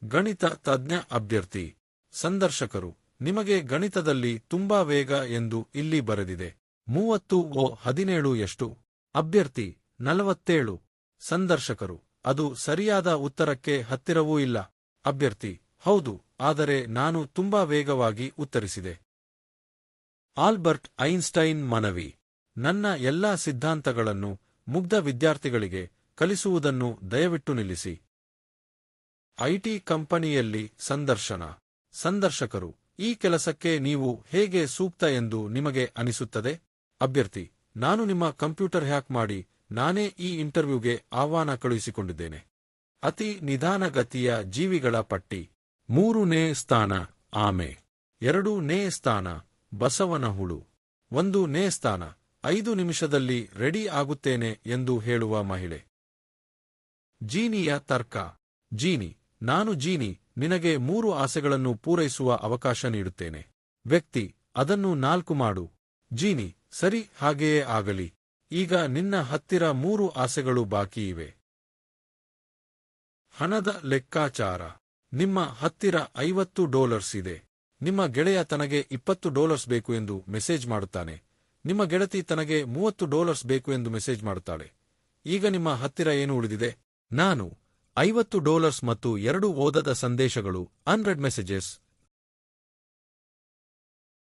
ಗಣಿತ ತಜ್ಞ ಅಭ್ಯರ್ಥಿ. ಸಂದರ್ಶಕರು: ನಿಮಗೆ ಗಣಿತದಲ್ಲಿ ತುಂಬಾ ವೇಗ ಎಂದು ಇಲ್ಲಿ ಬರೆದಿದೆ. 30/17 ಎಷ್ಟು? ಅಭ್ಯರ್ಥಿ: 47. ಸಂದರ್ಶಕರು: ಅದು ಸರಿಯಾದ ಉತ್ತರಕ್ಕೆ ಹತ್ತಿರವೂ ಇಲ್ಲ. ಅಭ್ಯರ್ಥಿ: ಹೌದು, ಆದರೆ ನಾನು ತುಂಬಾ ವೇಗವಾಗಿ ಉತ್ತರಿಸಿದೆ. ಆಲ್ಬರ್ಟ್ ಐನ್ಸ್ಟೈನ್ ಮನವಿ: ನನ್ನ ಎಲ್ಲಾ ಸಿದ್ಧಾಂತಗಳನ್ನು ಮುಗ್ಧ ವಿದ್ಯಾರ್ಥಿಗಳಿಗೆ ಕಲಿಸುವುದನ್ನು ದಯವಿಟ್ಟು ನಿಲ್ಲಿಸಿ. ಐಟಿ ಕಂಪನಿಯಲ್ಲಿ ಸಂದರ್ಶನ. ಸಂದರ್ಶಕರು: ಈ ಕೆಲಸಕ್ಕೆ ನೀವು ಹೇಗೆ ಸೂಕ್ತ ಎಂದು ನಿಮಗೆ ಅನಿಸುತ್ತದೆ? ಅಭ್ಯರ್ಥಿ: ನಾನು ನಿಮ್ಮ ಕಂಪ್ಯೂಟರ್ ಹ್ಯಾಕ್ ಮಾಡಿ ನಾನೇ ಈ ಇಂಟರ್ವ್ಯೂಗೆ ಆಹ್ವಾನ ಕಳುಹಿಸಿಕೊಂಡಿದ್ದೇನೆ. ಅತಿ ನಿಧಾನಗತಿಯ ಜೀವಿಗಳ ಪಟ್ಟಿ. 3ನೇ ಸ್ಥಾನ ಆಮೆ. 2ನೇ ಸ್ಥಾನ ಬಸವನ ಹುಳು. 1ನೇ ಸ್ಥಾನ 5 ನಿಮಿಷದಲ್ಲಿ ರೆಡಿ ಆಗುತ್ತೇನೆ ಎಂದು ಹೇಳುವ ಮಹಿಳೆ. ಜೀನಿಯ ತರ್ಕ. ಜೀನಿ: ನಾನು ಜೀನಿ, ನಿನಗೆ 3 ಆಸೆಗಳನ್ನು ಪೂರೈಸುವ ಅವಕಾಶ ನೀಡುತ್ತೇನೆ. ವ್ಯಕ್ತಿ: ಅದನ್ನು 4 ಮಾಡು. ಜೀನಿ: ಸರಿ, ಹಾಗೆಯೇ ಆಗಲಿ. ಈಗ ನಿನ್ನ ಹತ್ತಿರ 3 ಆಸೆಗಳು ಬಾಕಿ ಇವೆ. ಹಣದ ಲೆಕ್ಕಾಚಾರ. ನಿಮ್ಮ ಹತ್ತಿರ $50 ಇದೆ. ನಿಮ್ಮ ಗೆಳೆಯ ತನಗೆ $20 ಬೇಕು ಎಂದು ಮೆಸೇಜ್ ಮಾಡುತ್ತಾನೆ. ನಿಮ್ಮ ಗೆಳತಿ ತನಗೆ $30 ಬೇಕು ಎಂದು ಮೆಸೇಜ್ ಮಾಡುತ್ತಾಳೆ. ಈಗ ನಿಮ್ಮ ಹತ್ತಿರ ಏನು ಉಳಿದಿದೆ? ನಾನು $50 ಮತ್ತು 2 ಓದದ ಸಂದೇಶಗಳು, ಅನ್ರೆಡ್ ಮೆಸೇಜಸ್